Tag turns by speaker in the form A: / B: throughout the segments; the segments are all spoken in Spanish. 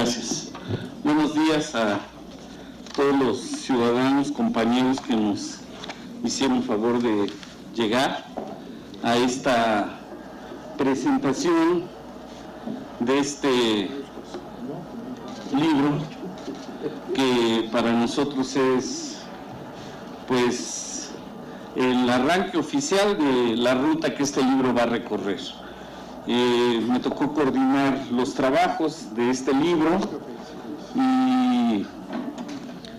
A: Gracias. Buenos días a todos los ciudadanos, compañeros que nos hicieron favor de llegar a esta presentación de este libro que para nosotros es pues el arranque oficial de la ruta que este libro va a recorrer. Me tocó coordinar los trabajos de este libro y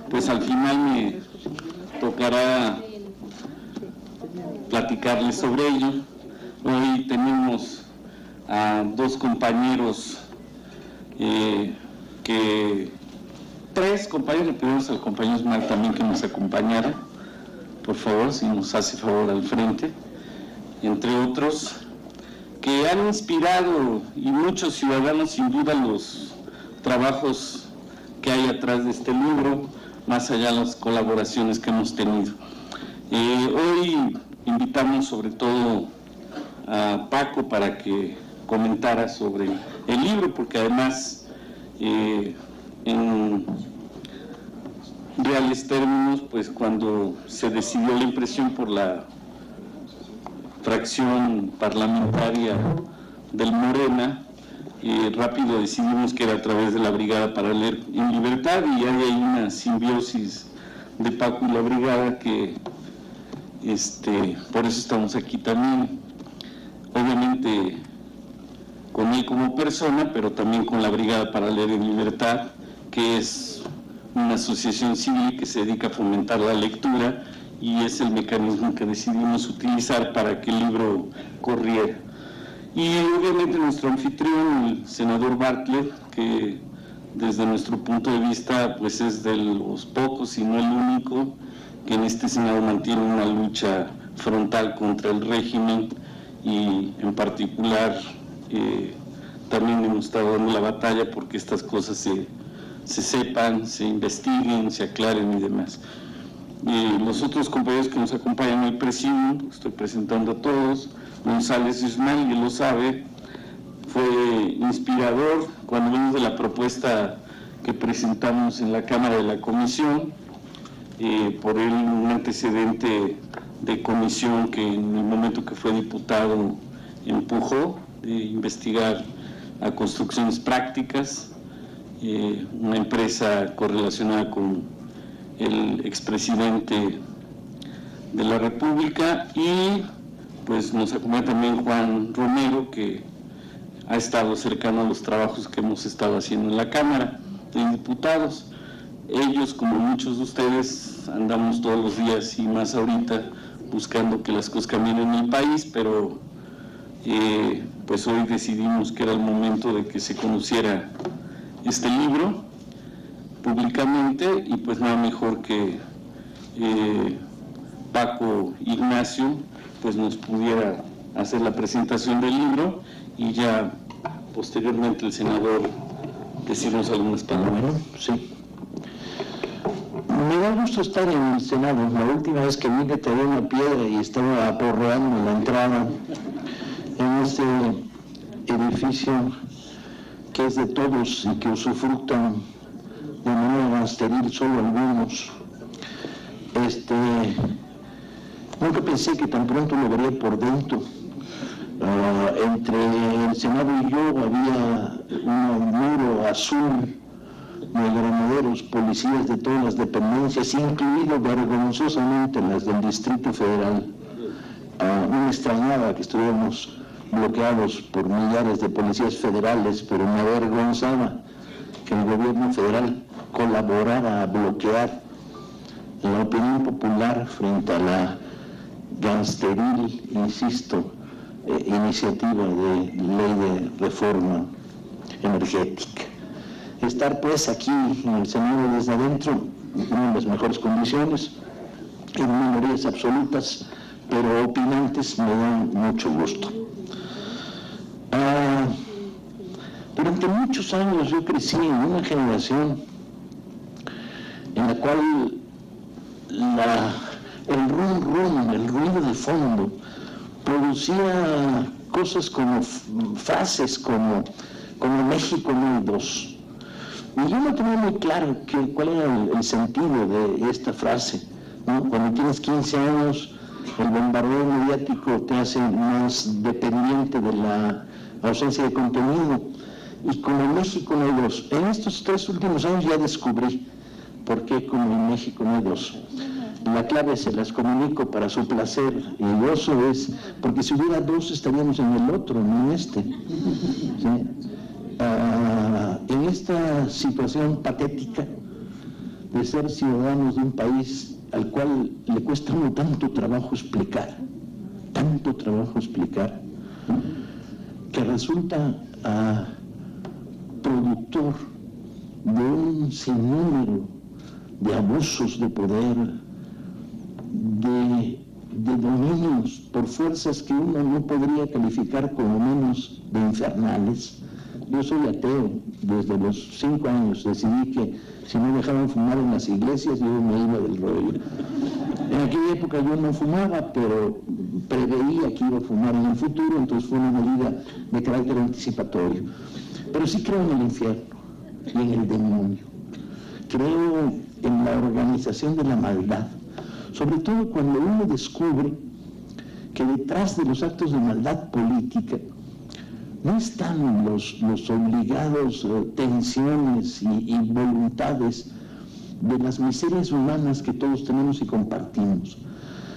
A: pues al final me tocará platicarles sobre ello. Hoy tenemos a dos compañeros, tres compañeros, le pedimos al compañero Ismael también que nos acompañara, por favor, si nos hace favor al frente, entre otros, que han inspirado, y muchos ciudadanos sin duda, los trabajos que hay atrás de este libro, más allá de las colaboraciones que hemos tenido. Hoy invitamos sobre todo a Paco para que comentara sobre el libro, porque además en reales términos, pues cuando se decidió la impresión por la fracción parlamentaria del Morena, rápido decidimos que era a través de la Brigada para Leer en Libertad, y hay ahí una simbiosis de Paco y la Brigada que por eso estamos aquí también, obviamente con él como persona, pero también con la Brigada para Leer en Libertad, que es una asociación civil que se dedica a fomentar la lectura, y es el mecanismo que decidimos utilizar para que el libro corriera. Y obviamente nuestro anfitrión, el senador Bartlett, que desde nuestro punto de vista pues es de los pocos, si no el único, que en este Senado mantiene una lucha frontal contra el régimen, y en particular también hemos estado dando la batalla porque estas cosas se sepan, se investiguen, se aclaren y demás. Los otros compañeros que nos acompañan hoy presidium, estoy presentando a todos. González Ismael, que lo sabe, fue inspirador cuando vimos de la propuesta que presentamos en la Cámara de la Comisión, por él un antecedente de comisión que en el momento que fue diputado empujó, de investigar a Construcciones Prácticas, una empresa correlacionada con el expresidente de la República, y pues nos acompaña también Juan Romero, que ha estado cercano a los trabajos que hemos estado haciendo en la Cámara de Diputados. Ellos, como muchos de ustedes, andamos todos los días y más ahorita buscando que las cosas cambien en el país, pero pues hoy decidimos que era el momento de que se conociera este libro públicamente, y pues nada mejor que Paco Ignacio pues nos pudiera hacer la presentación del libro, y ya posteriormente el senador decirnos algunas palabras.
B: Sí. Me da gusto estar en el Senado. La última vez que vine tenía una piedra y estaba aporreando la entrada en este edificio que es de todos y que usufructan de manera estéril solo algunos. Nunca pensé que tan pronto lo vería por dentro. Entre el Senado y yo había un muro azul de granaderos, policías de todas las dependencias, incluido vergonzosamente las del Distrito Federal. No me extrañaba que estuviéramos bloqueados por millares de policías federales, pero me avergonzaba que el gobierno federal colaborara a bloquear la opinión popular frente a la gangsteril, insisto, iniciativa de ley de reforma energética. Estar pues aquí en el Senado desde adentro, en las mejores condiciones, en minorías absolutas, pero opinantes, me da mucho gusto. Durante muchos años yo crecí en una generación en la cual el rum, el ruido de fondo, producía cosas como frases como México no hay dos. Y yo no tenía muy claro cuál era el sentido de esta frase, ¿no? Cuando tienes 15 años, el bombardeo mediático te hace más dependiente de la ausencia de contenido. Y como en México no hay dos. En estos 3 últimos años ya descubrí por qué como en México no hay dos. La clave se las comunico para su placer y gozo es porque si hubiera dos estaríamos en el otro, no en este. ¿Sí? En esta situación patética de ser ciudadanos de un país al cual le cuesta uno tanto trabajo explicar, que resulta productor de un sinnúmero de abusos de poder, de dominios por fuerzas que uno no podría calificar como menos de infernales. Yo soy ateo, desde los 5 años decidí que si no dejaban fumar en las iglesias yo me iba del rollo. En aquella época yo no fumaba, pero preveía que iba a fumar en el futuro, entonces fue una medida de carácter anticipatorio. Pero sí creo en el infierno y en el demonio. Creo en la organización de la maldad, sobre todo cuando uno descubre que detrás de los actos de maldad política no están los obligados tensiones y voluntades de las miserias humanas que todos tenemos y compartimos,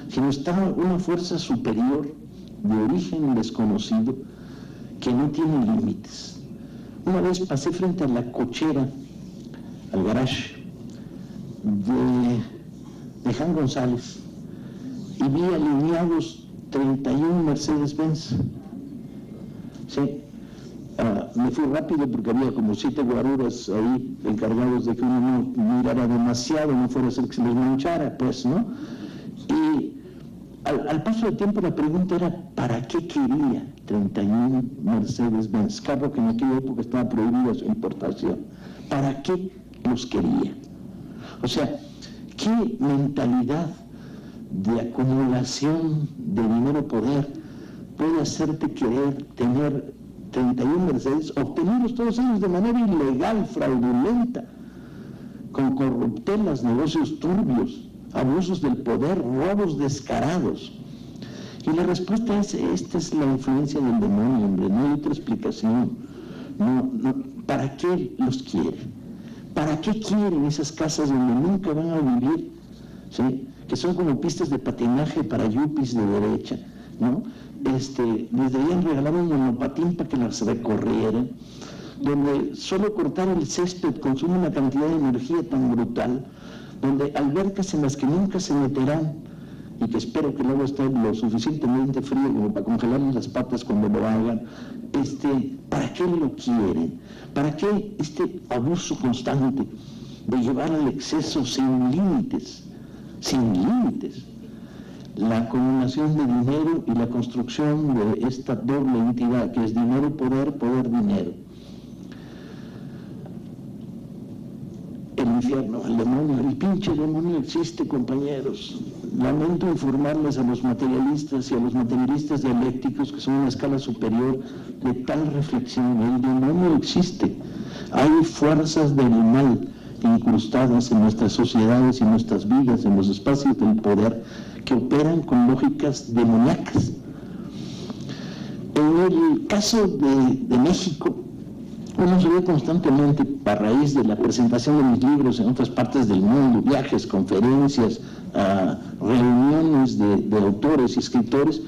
B: sino está una fuerza superior de origen desconocido que no tiene límites. Una vez pasé frente a la cochera, al garage de Jan González y vi alineados 31 Mercedes-Benz. Sí. Me fui rápido porque había como 7 guaruras ahí encargados de que uno no mirara demasiado, no fuera a ser que se les manchara, pues, ¿no? Y al paso del tiempo la pregunta era, ¿para qué quería 31 Mercedes-Benz? Carro que en aquella época estaba prohibida su importación. ¿Para qué los quería? O sea, ¿qué mentalidad de acumulación de dinero-poder puede hacerte querer tener 31 Mercedes, obtenerlos todos ellos de manera ilegal, fraudulenta, con corruptelas, negocios turbios, abusos del poder, robos descarados? Y la respuesta es, esta es la influencia del demonio, hombre, no hay otra explicación. No, ¿para qué los quiere? ¿Para qué quieren esas casas donde nunca van a vivir? ¿Sí? Que son como pistas de patinaje para yuppies de derecha, ¿no? Les deberían regalar un monopatín para que las recorrieran, donde solo cortar el césped consume una cantidad de energía tan brutal, donde albercas en las que nunca se meterán y que espero que el agua esté lo suficientemente frío como para congelarles las patas cuando lo hagan. ¿Para qué lo quieren? ¿Para qué este abuso constante de llevar al exceso sin límites? Sin límites. La acumulación de dinero y la construcción de esta doble entidad que es dinero-poder, poder-dinero. El infierno, el demonio, el pinche demonio existe, compañeros. Lamento informarles a los materialistas y a los materialistas dialécticos que son una escala superior de tal reflexión. El demonio existe. Hay fuerzas del mal incrustadas en nuestras sociedades y nuestras vidas, en los espacios del poder, que operan con lógicas demoníacas. En el caso de México, uno se ve constantemente, a raíz de la presentación de mis libros en otras partes del mundo, viajes, conferencias, reuniones de autores y escritores,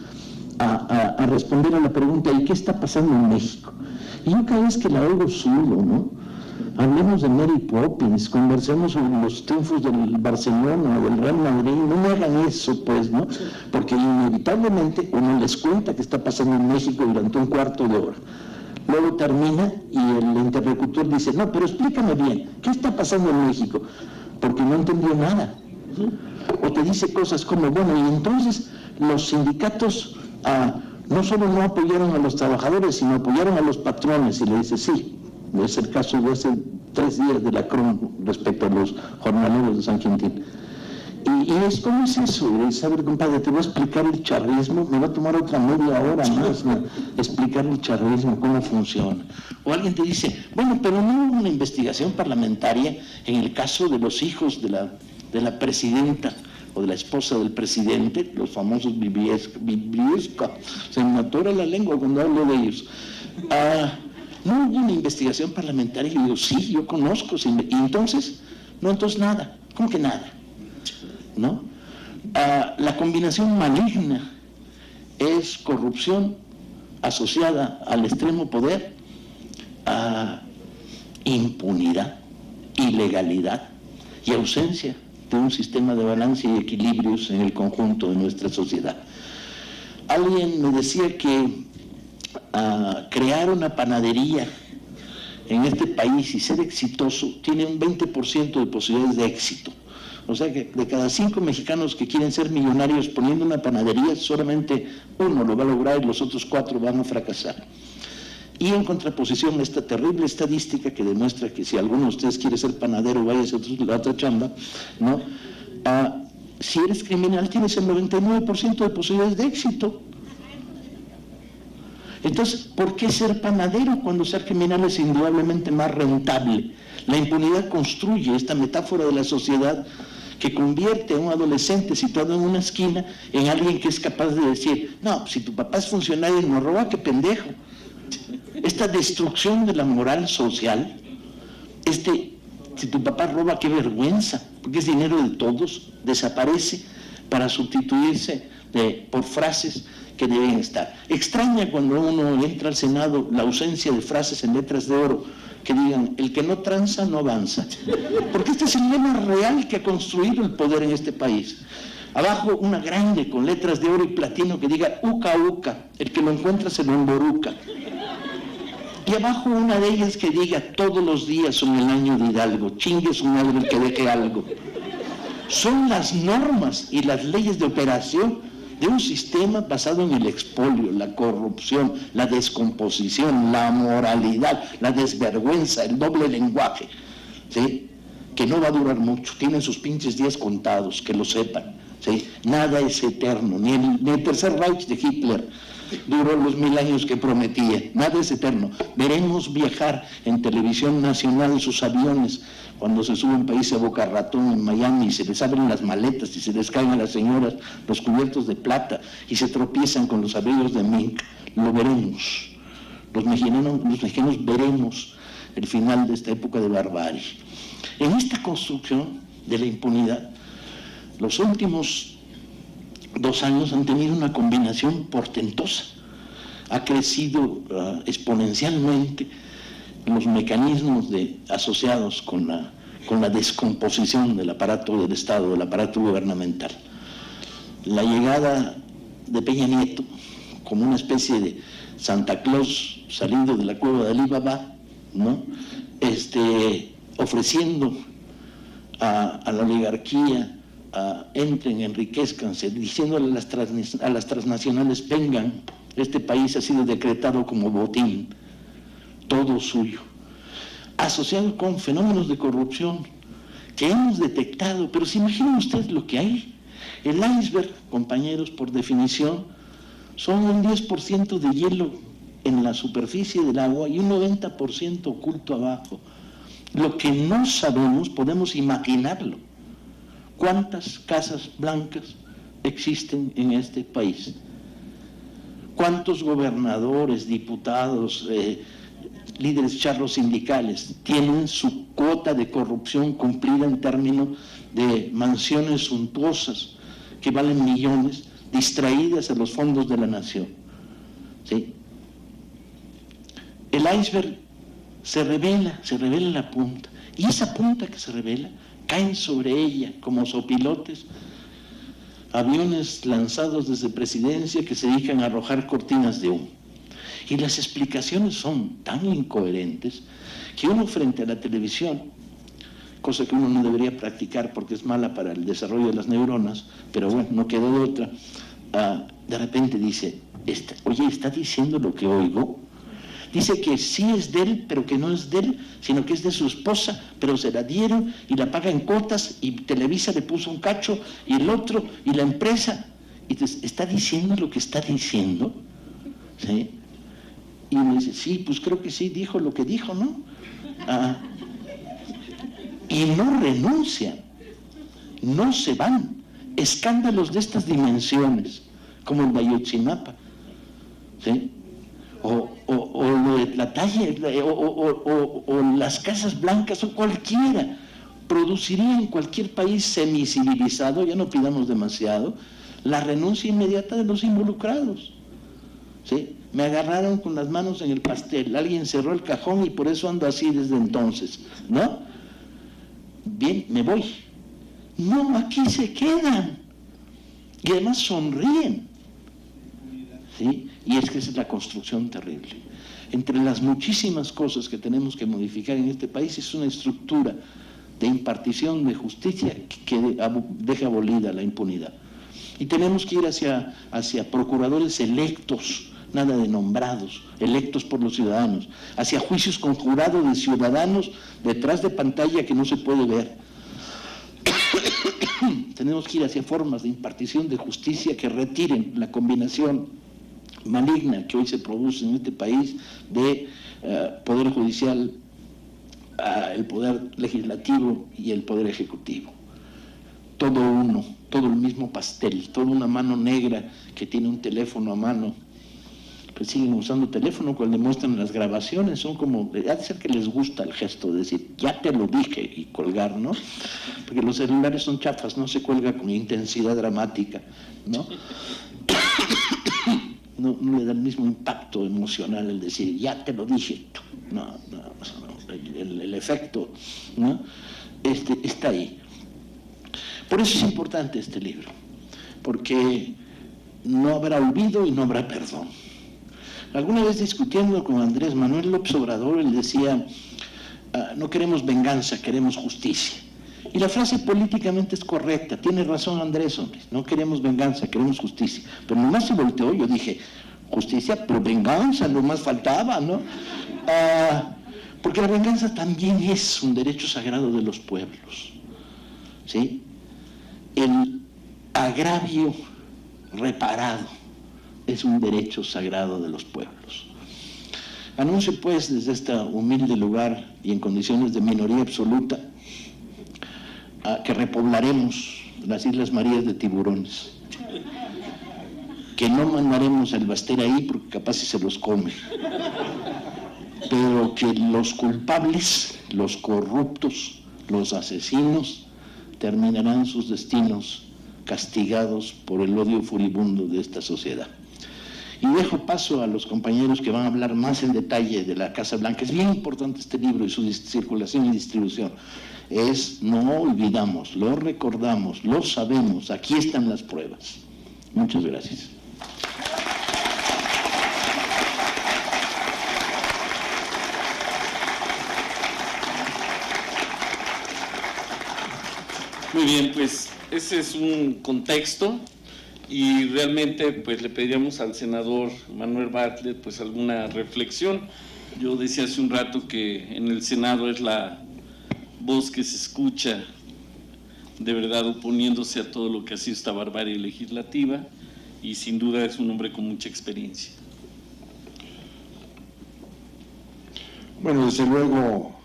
B: a responder a la pregunta, ¿y qué está pasando en México? Y yo cada vez que la oigo sudo, ¿no? Hablemos de Mary Poppins, conversemos sobre los triunfos del Barcelona o del Real Madrid, no me hagan eso, pues, ¿no? Porque inevitablemente uno les cuenta qué está pasando en México durante un cuarto de hora. Luego termina y el interlocutor dice, no, pero explícame bien, ¿qué está pasando en México? Porque no entendió nada. O te dice cosas como, bueno, y entonces los sindicatos no solo no apoyaron a los trabajadores, sino apoyaron a los patrones. Y le dice, sí, es el caso de hace 3 días de la CRON respecto a los jornaleros de San Quintín. Y es como es eso, a ver, compadre, te voy a explicar el charrismo, me va a tomar otra media hora más, ¿no? Explicar el charrismo, cómo funciona. O alguien te dice, bueno, pero no hubo una investigación parlamentaria en el caso de los hijos de la presidenta o de la esposa del presidente, los famosos Bibliesca, se me atora la lengua cuando hablo de ellos. No hubo una investigación parlamentaria, y digo, sí, yo conozco, y entonces, no, entonces nada, ¿cómo que nada? ¿No? La combinación maligna es corrupción asociada al extremo poder, impunidad, ilegalidad y ausencia de un sistema de balance y equilibrios en el conjunto de nuestra sociedad. Alguien me decía que crear una panadería en este país y ser exitoso tiene un 20% de posibilidades de éxito. O sea que de cada 5 mexicanos que quieren ser millonarios poniendo una panadería, solamente uno lo va a lograr y los otros 4 van a fracasar. Y en contraposición a esta terrible estadística que demuestra que si alguno de ustedes quiere ser panadero, váyase a la otra chamba, ¿no? Si eres criminal tienes el 99% de posibilidades de éxito. Entonces, ¿por qué ser panadero cuando ser criminal es indudablemente más rentable? La impunidad construye esta metáfora de la sociedad que convierte a un adolescente situado en una esquina en alguien que es capaz de decir, no, si tu papá es funcionario y no roba, qué pendejo. Esta destrucción de la moral social, si tu papá roba, qué vergüenza, porque es dinero de todos, desaparece para sustituirse por frases que deben estar. Extraña cuando uno entra al Senado la ausencia de frases en letras de oro que digan, el que no tranza no avanza. Porque este es el lema real que ha construido el poder en este país. Abajo una grande con letras de oro y platino que diga, uca, uca, el que lo encuentra se lo emboruca. Y abajo una de ellas que diga, todos los días son el año de Hidalgo, chingue su madre el que deje algo. Son las normas y las leyes de operación de un sistema basado en el expolio, la corrupción, la descomposición, la moralidad, la desvergüenza, el doble lenguaje, ¿sí? Que no va a durar mucho, tienen sus pinches días contados, que lo sepan, ¿sí? Nada es eterno, ni el tercer Reich de Hitler duró los 1000 años que prometía, nada es eterno. Veremos viajar en televisión nacional sus aviones cuando se sube un país a Boca Ratón en Miami y se les abren las maletas y se les caen a las señoras los cubiertos de plata y se tropiezan con los abrigos de mink. Lo veremos. Los mexicanos veremos el final de esta época de barbarie. En esta construcción de la impunidad, los últimos 2 años han tenido una combinación portentosa. Ha crecido exponencialmente los mecanismos asociados con la descomposición del aparato del Estado, del aparato gubernamental. La llegada de Peña Nieto como una especie de Santa Claus salido de la cueva de Alibaba, ¿no? Ofreciendo a la oligarquía, entren, enriquezcanse, diciéndole a las transnacionales, vengan, este país ha sido decretado como botín, todo suyo, asociado con fenómenos de corrupción que hemos detectado, pero se imaginan ustedes lo que hay. El iceberg, compañeros, por definición, son un 10% de hielo en la superficie del agua y un 90% oculto abajo. Lo que no sabemos, podemos imaginarlo. ¿Cuántas casas blancas existen en este país? ¿Cuántos gobernadores, diputados, líderes charros sindicales tienen su cuota de corrupción cumplida en términos de mansiones suntuosas que valen millones, distraídas a los fondos de la nación? ¿Sí? El iceberg se revela la punta, y esa punta que se revela, caen sobre ella como sopilotes aviones lanzados desde presidencia que se dedican a arrojar cortinas de humo. Y las explicaciones son tan incoherentes que uno frente a la televisión, cosa que uno no debería practicar porque es mala para el desarrollo de las neuronas, pero bueno, no queda de otra, de repente dice, oye, ¿está diciendo lo que oigo? Dice que sí es de él, pero que no es de él, sino que es de su esposa, pero se la dieron y la paga en cuotas, y Televisa le puso un cacho, y el otro, y la empresa. Y entonces, ¿está diciendo lo que está diciendo? ¿Sí? Y me dice, sí, pues creo que sí, dijo lo que dijo, ¿no? Y no renuncian, no se van. Escándalos de estas dimensiones, como el de Ayotzinapa, ¿sí? O lo de la talla, o las Casas Blancas, o cualquiera, produciría en cualquier país semicivilizado, ya no pidamos demasiado, la renuncia inmediata de los involucrados, ¿sí? Me agarraron con las manos en el pastel, alguien cerró el cajón y por eso ando así desde entonces, ¿no? Bien, me voy. No, aquí se quedan. Y además sonríen. ¿Sí? Y es que esa es la construcción terrible. Entre las muchísimas cosas que tenemos que modificar en este país es una estructura de impartición de justicia que deja abolida la impunidad. Y tenemos que ir hacia procuradores electos, nada de nombrados, electos por los ciudadanos, hacia juicios con jurado de ciudadanos detrás de pantalla que no se puede ver. Tenemos que ir hacia formas de impartición de justicia que retiren la combinación maligna que hoy se produce en este país de poder judicial, el poder legislativo y el poder ejecutivo. Todo uno, todo el mismo pastel, toda una mano negra que tiene un teléfono a mano. Pues siguen usando teléfono cuando demuestran las grabaciones, son como, ha de ser que les gusta el gesto de decir, ya te lo dije, y colgar, ¿no? Porque los celulares son chafas, no se cuelga con intensidad dramática, ¿no? No le da el mismo impacto emocional el decir, ya te lo dije, no, el efecto, ¿no? Está ahí. Por eso es importante este libro, porque no habrá olvido y no habrá perdón. Alguna vez discutiendo con Andrés Manuel López Obrador, él decía, no queremos venganza, queremos justicia. Y la frase políticamente es correcta, tiene razón Andrés, hombre, no queremos venganza, queremos justicia. Pero nomás se volteó, yo dije, justicia, pero venganza, no más faltaba, ¿no? Porque la venganza también es un derecho sagrado de los pueblos, ¿sí? El agravio reparado es un derecho sagrado de los pueblos. Anuncio pues desde este humilde lugar y en condiciones de minoría absoluta que repoblaremos las Islas Marías de tiburones, que no mandaremos el Baster ahí porque capaz si se los come, pero que los culpables, los corruptos, los asesinos terminarán sus destinos castigados por el odio furibundo de esta sociedad. Y dejo paso a los compañeros que van a hablar más en detalle de la Casa Blanca. Es bien importante este libro y su circulación y distribución. No olvidamos, lo recordamos, lo sabemos, aquí están las pruebas. Muchas gracias.
A: Muy bien, pues ese es un contexto. Y realmente pues le pediríamos al senador Manuel Bartlett pues alguna reflexión. Yo decía hace un rato que en el Senado es la voz que se escucha de verdad oponiéndose a todo lo que ha sido esta barbarie legislativa, y sin duda es un hombre con mucha experiencia.
C: Bueno, desde luego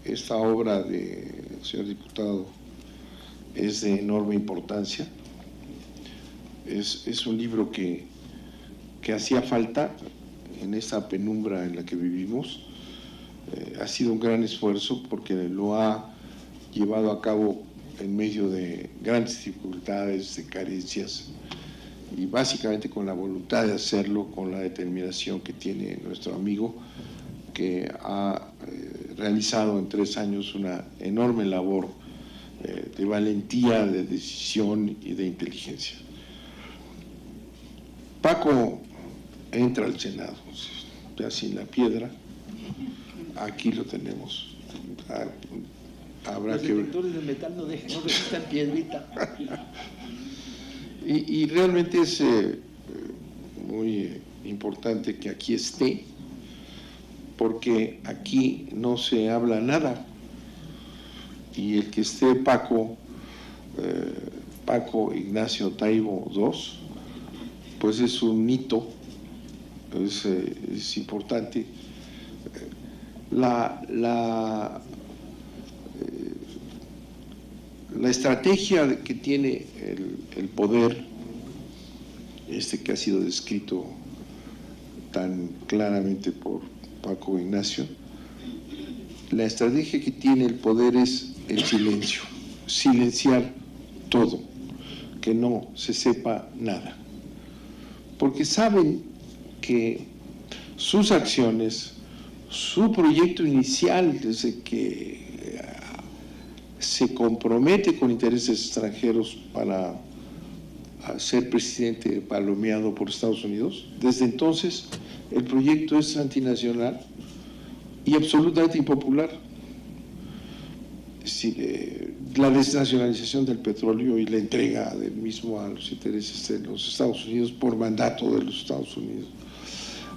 C: esta obra del señor diputado es de enorme importancia. Es un libro que hacía falta en esta penumbra en la que vivimos. Ha sido un gran esfuerzo porque lo ha llevado a cabo en medio de grandes dificultades, de carencias, y básicamente con la voluntad de hacerlo, con la determinación que tiene nuestro amigo, que ha realizado en 3 años una enorme labor de valentía, de decisión y de inteligencia. Paco entra al Senado, ya sin la piedra, aquí lo tenemos. Habrá
B: Los
C: que
B: detectores de metal no resistan piedrita.
C: y realmente es muy importante que aquí esté, porque aquí no se habla nada. Y el que esté Paco Ignacio Taibo II, pues es un hito, es importante. La estrategia que tiene el poder, que ha sido descrito tan claramente por Paco Ignacio, la estrategia que tiene el poder es el silencio, silenciar todo, que no se sepa nada, porque saben que sus acciones, su proyecto inicial, desde que se compromete con intereses extranjeros para ser presidente palomeado por Estados Unidos, desde entonces el proyecto es antinacional y absolutamente impopular. Es decir, la desnacionalización del petróleo y la entrega del mismo a los intereses de los Estados Unidos por mandato de los Estados Unidos.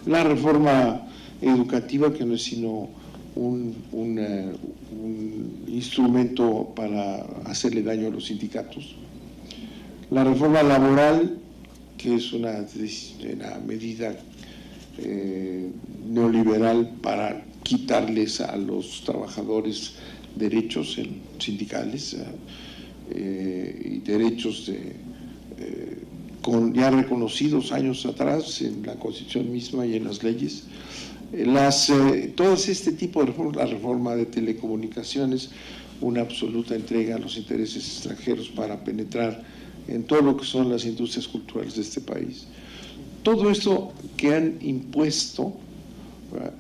C: La reforma educativa, que no es sino un instrumento para hacerle daño a los sindicatos. La reforma laboral, que es una medida neoliberal para quitarles a los trabajadores derechos sindicales y derechos ya reconocidos años atrás en la Constitución misma y en las leyes. Todas este tipo de reformas, la reforma de telecomunicaciones, una absoluta entrega a los intereses extranjeros para penetrar en todo lo que son las industrias culturales de este país. Todo esto que han impuesto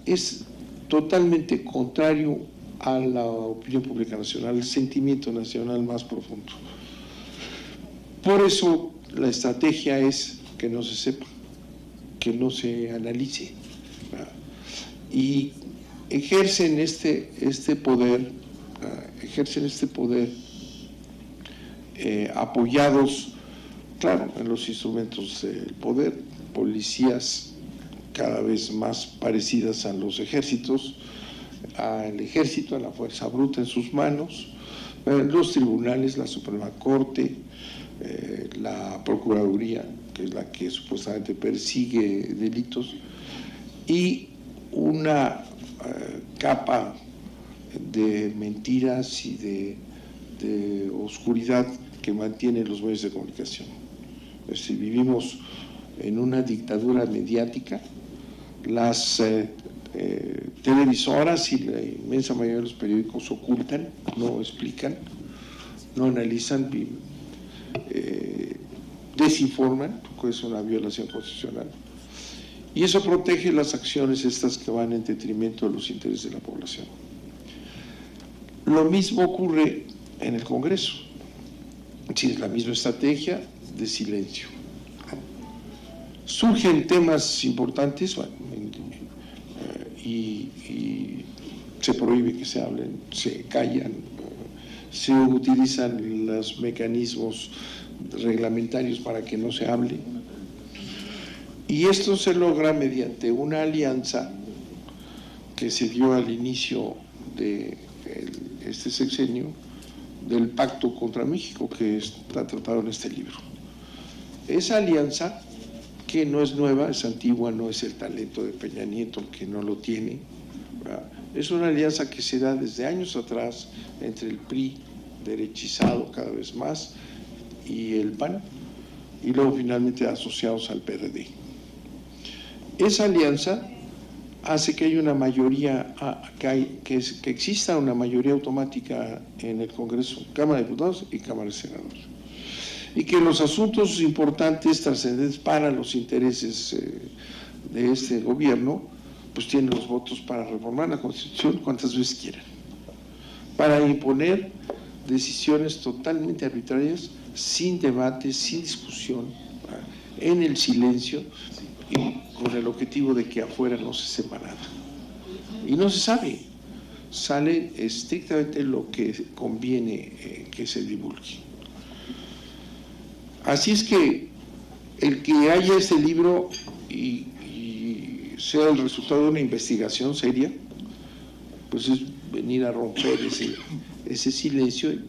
C: es totalmente contrario a la opinión pública nacional, el sentimiento nacional más profundo. Por eso la estrategia es que no se sepa, que no se analice, y ejercen este poder apoyados, claro, en los instrumentos del poder, policías cada vez más parecidas a los ejércitos, al ejército, a la fuerza bruta en sus manos, los tribunales, la Suprema Corte, la Procuraduría, que es la que supuestamente persigue delitos, y una capa de mentiras y de oscuridad que mantiene los medios de comunicación. Es decir, vivimos en una dictadura mediática. Las televisoras y la inmensa mayoría de los periódicos ocultan, no explican, no analizan, desinforman, porque es una violación constitucional. Y eso protege las acciones estas que van en detrimento de los intereses de la población. Lo mismo ocurre en el Congreso. Sí, es la misma estrategia de silencio. Surgen temas importantes, bueno, y se prohíbe que se hablen, se callan, se utilizan los mecanismos reglamentarios para que no se hable. Y esto se logra mediante una alianza que se dio al inicio de este sexenio, del Pacto contra México, que está tratado en este libro. Esa alianza, que no es nueva, es antigua, no es el talento de Peña Nieto, que no lo tiene, ¿verdad? Es una alianza que se da desde años atrás entre el PRI, derechizado cada vez más, y el PAN, y luego finalmente asociados al PRD. Esa alianza hace que haya una mayoría, que exista una mayoría automática en el Congreso, Cámara de Diputados y Cámara de Senadores, y que los asuntos importantes, trascendentes para los intereses de este gobierno, pues tienen los votos para reformar la Constitución cuantas veces quieran, para imponer decisiones totalmente arbitrarias, sin debate, sin discusión, en el silencio, y con el objetivo de que afuera no se sepa nada. Y no se sabe, sale estrictamente lo que conviene que se divulgue. Así es que el que haya este libro y sea el resultado de una investigación seria, pues es venir a romper ese silencio. Y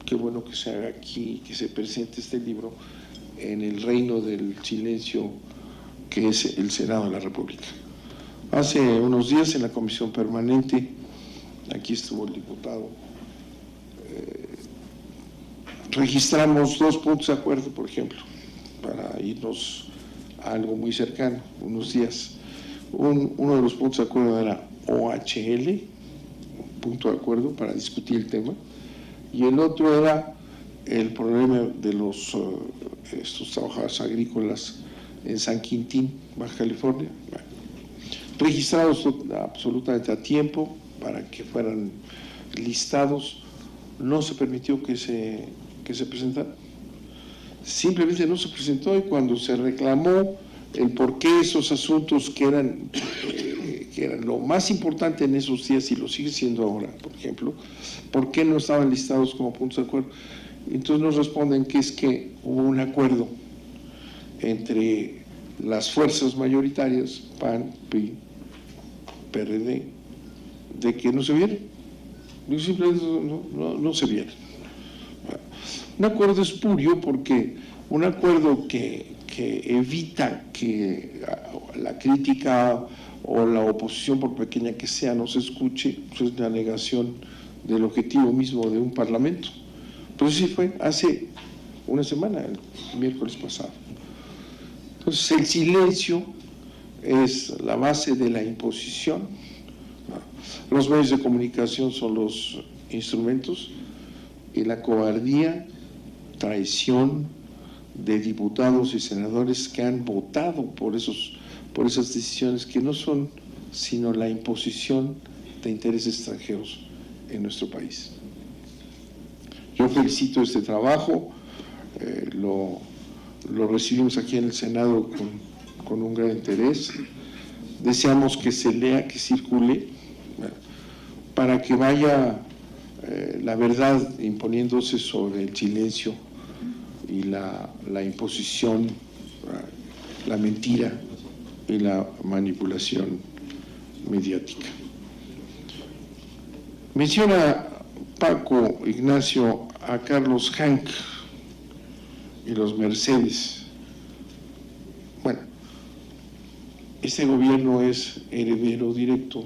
C: qué bueno que se haga aquí, que se presente este libro en el reino del silencio que es el Senado de la República. Hace unos días en la comisión permanente, aquí estuvo el diputado, registramos 2 puntos de acuerdo, por ejemplo, para irnos a algo muy cercano, unos días. Uno de los puntos de acuerdo era OHL, punto de acuerdo para discutir el tema, y el otro era el problema de estos trabajadores agrícolas en San Quintín, Baja California. Bueno, registrados absolutamente a tiempo para que fueran listados, no se permitió que se presentara. Simplemente no se presentó, y cuando se reclamó el por qué esos asuntos que eran lo más importante en esos días y lo sigue siendo ahora, por ejemplo, ¿por qué no estaban listados como puntos de acuerdo? Entonces nos responden que es que hubo un acuerdo entre las fuerzas mayoritarias, PAN, PRI, PRD, de que no se vieron. Simplemente no se vieron. Un acuerdo espurio porque un acuerdo que evita que la crítica o la oposición, por pequeña que sea, no se escuche, pues es la negación del objetivo mismo de un parlamento. Pero sí fue hace una semana, el miércoles pasado. Entonces el silencio es la base de la imposición. Los medios de comunicación son los instrumentos, y la cobardía, traición de diputados y senadores que han votado por esas decisiones que no son sino la imposición de intereses extranjeros en nuestro país. Yo felicito este trabajo, lo recibimos aquí en el Senado con un gran interés. Deseamos que se lea, que circule, para que vaya la verdad imponiéndose sobre el silencio y la imposición, la mentira y la manipulación mediática. Menciona Paco Ignacio a Carlos Hank y los Mercedes. Bueno, este gobierno es heredero directo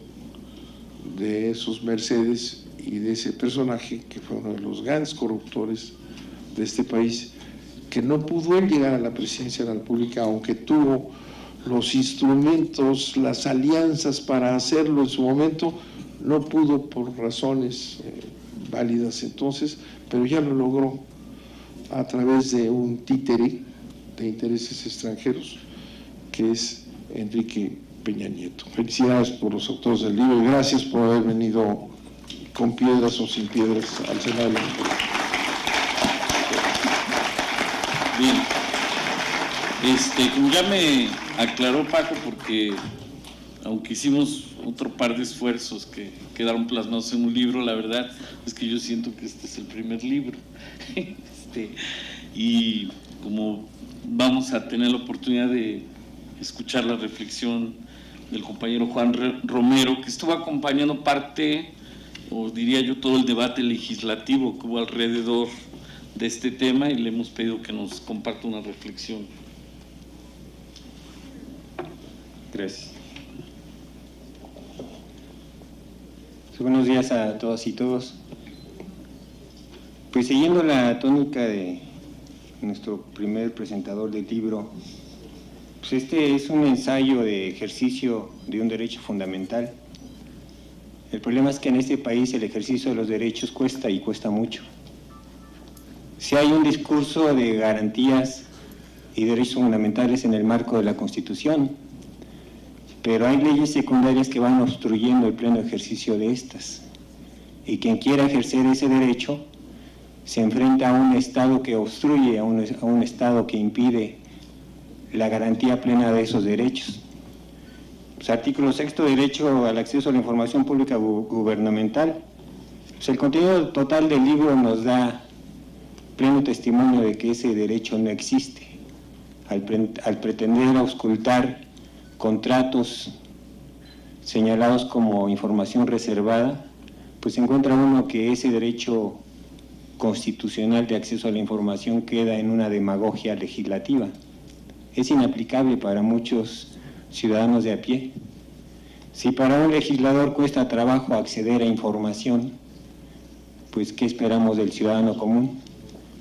C: de esos Mercedes y de ese personaje que fue uno de los grandes corruptores de este país, que no pudo él llegar a la presidencia de la República, aunque tuvo los instrumentos, las alianzas para hacerlo en su momento, no pudo por razones válidas entonces, pero ya lo logró a través de un títere de intereses extranjeros, que es Enrique Peña Nieto. Felicidades por los autores del libro y gracias por haber venido con piedras o sin piedras al Senado.
A: Bien, como ya me aclaró Paco, porque aunque hicimos otro par de esfuerzos que quedaron plasmados en un libro, la verdad es que yo siento que este es el primer libro. Y como vamos a tener la oportunidad de escuchar la reflexión del compañero Juan Romero, que estuvo acompañando parte, o diría yo, todo el debate legislativo que hubo alrededor de este tema, y le hemos pedido que nos comparta una reflexión.
D: Gracias. Buenos días a todas y todos. Pues siguiendo la tónica de nuestro primer presentador del libro, pues este es un ensayo de ejercicio de un derecho fundamental. El problema es que en este país el ejercicio de los derechos cuesta y cuesta mucho. Si hay un discurso de garantías y derechos fundamentales en el marco de la Constitución, pero hay leyes secundarias que van obstruyendo el pleno ejercicio de estas. Y quien quiera ejercer ese derecho se enfrenta a un Estado que obstruye, a un Estado que impide la garantía plena de esos derechos. Pues, artículo 6, derecho al acceso a la información pública gubernamental. Pues, el contenido total del libro nos da pleno testimonio de que ese derecho no existe, al pretender auscultar contratos señalados como información reservada, pues se encuentra uno que ese derecho constitucional de acceso a la información queda en una demagogia legislativa. Es inaplicable para muchos ciudadanos de a pie. Si para un legislador cuesta trabajo acceder a información, pues ¿qué esperamos del ciudadano común?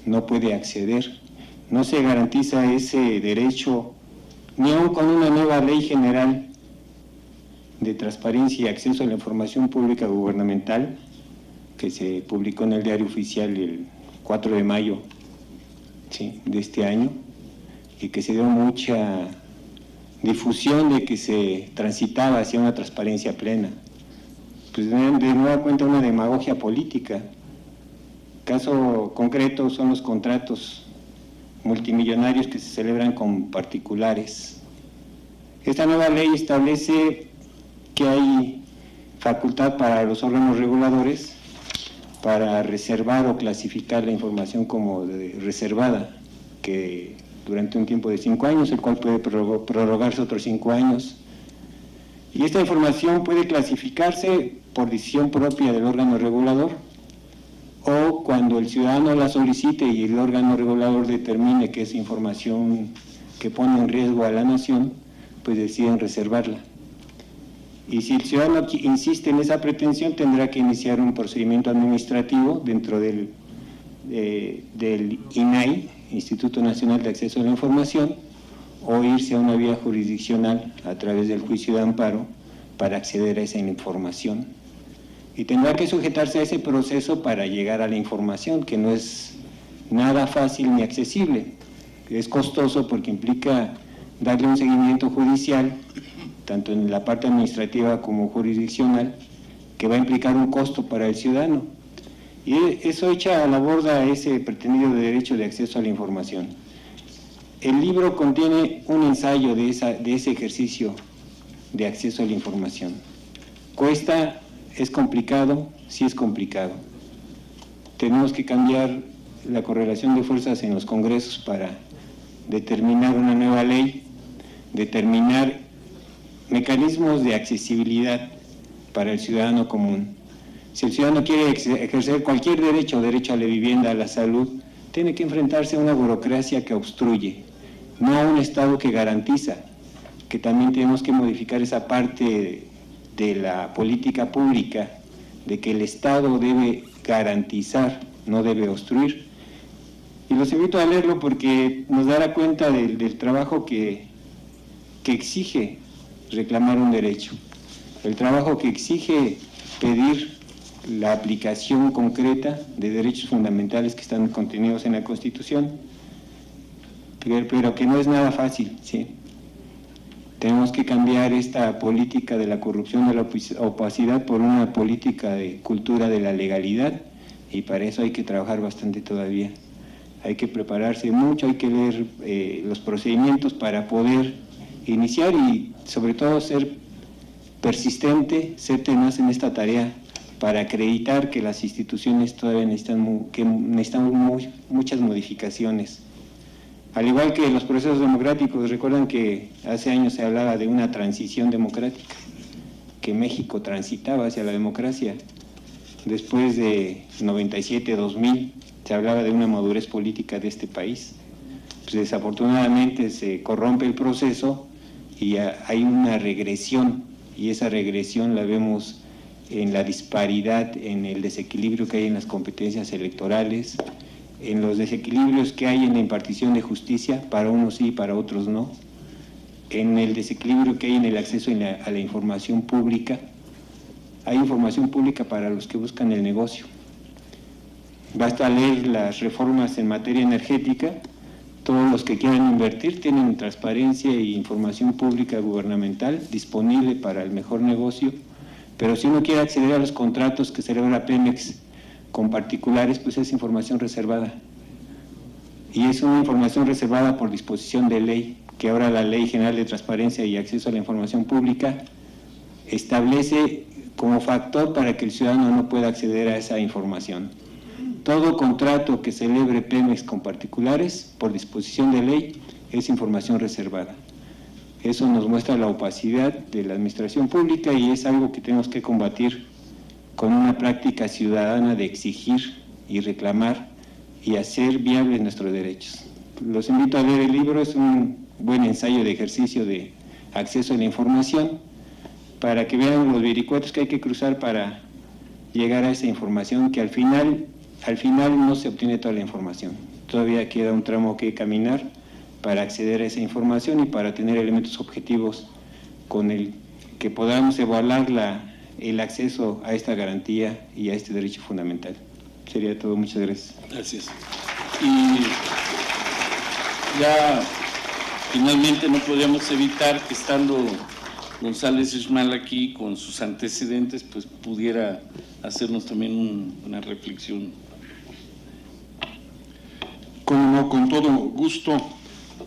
D: No puede acceder. No se garantiza ese derecho ni aun con una nueva ley general de transparencia y acceso a la información pública gubernamental que se publicó en el Diario Oficial el 4 de mayo de este año y que se dio mucha difusión de que se transitaba hacia una transparencia plena. Pues de nueva cuenta una demagogia política. Caso concreto son los contratos multimillonarios que se celebran con particulares. Esta nueva ley establece que hay facultad para los órganos reguladores para reservar o clasificar la información como reservada, que durante un tiempo de 5 años, el cual puede prorrogarse otros 5 años. Y esta información puede clasificarse por decisión propia del órgano regulador o cuando el ciudadano la solicite y el órgano regulador determine que es información que pone en riesgo a la nación, pues deciden reservarla. Y si el ciudadano insiste en esa pretensión, tendrá que iniciar un procedimiento administrativo dentro del INAI, Instituto Nacional de Acceso a la Información, o irse a una vía jurisdiccional a través del juicio de amparo para acceder a esa información. Y tendrá que sujetarse a ese proceso para llegar a la información, que no es nada fácil ni accesible. Es costoso porque implica darle un seguimiento judicial, tanto en la parte administrativa como jurisdiccional, que va a implicar un costo para el ciudadano. Y eso echa a la borda ese pretendido derecho de acceso a la información. El libro contiene un ensayo de ese ejercicio de acceso a la información. Cuesta, es complicado, sí es complicado. Tenemos que cambiar la correlación de fuerzas en los congresos para determinar una nueva ley, determinar mecanismos de accesibilidad para el ciudadano común. Si el ciudadano quiere ejercer cualquier derecho a la vivienda, a la salud, tiene que enfrentarse a una burocracia que obstruye, no a un Estado que garantiza, que también tenemos que modificar esa parte de la política pública, de que el Estado debe garantizar, no debe obstruir. Y los invito a leerlo porque nos dará cuenta del trabajo que exige reclamar un derecho, el trabajo que exige pedir la aplicación concreta de derechos fundamentales que están contenidos en la Constitución, pero que no es nada fácil, ¿sí? Tenemos que cambiar esta política de la corrupción, de la opacidad, por una política de cultura de la legalidad, y para eso hay que trabajar bastante todavía. Hay que prepararse mucho, hay que leer los procedimientos para poder iniciar y sobre todo ser persistente, ser tenaz en esta tarea para acreditar que las instituciones todavía necesitan muchas modificaciones. Al igual que los procesos democráticos, recuerdan que hace años se hablaba de una transición democrática, que México transitaba hacia la democracia. Después de 97-2000 se hablaba de una madurez política de este país. Pues desafortunadamente se corrompe el proceso y hay una regresión, y esa regresión la vemos en la disparidad, en el desequilibrio que hay en las competencias electorales, en los desequilibrios que hay en la impartición de justicia, para unos sí, para otros no, en el desequilibrio que hay en el acceso a la información pública. Hay información pública para los que buscan el negocio. Basta leer las reformas en materia energética. Todos los que quieran invertir tienen transparencia e información pública gubernamental disponible para el mejor negocio, pero si uno quiere acceder a los contratos que celebra Pemex con particulares, pues es información reservada. Y es una información reservada por disposición de ley, que ahora la Ley General de Transparencia y Acceso a la Información Pública establece como factor para que el ciudadano no pueda acceder a esa información. Todo contrato que celebre Pemex con particulares, por disposición de ley, es información reservada. Eso nos muestra la opacidad de la administración pública y es algo que tenemos que combatir con una práctica ciudadana de exigir y reclamar y hacer viables nuestros derechos. Los invito a leer el libro, es un buen ensayo de ejercicio de acceso a la información para que vean los vericuetos que hay que cruzar para llegar a esa información que al final no se obtiene toda la información. Todavía queda un tramo que caminar para acceder a esa información y para tener elementos objetivos con el que podamos evaluar el acceso a esta garantía y a este derecho fundamental. Sería todo, muchas gracias.
A: Gracias. Y ya finalmente no podíamos evitar que estando González Ismael aquí con sus antecedentes, pues pudiera hacernos también una reflexión.
E: Con todo gusto.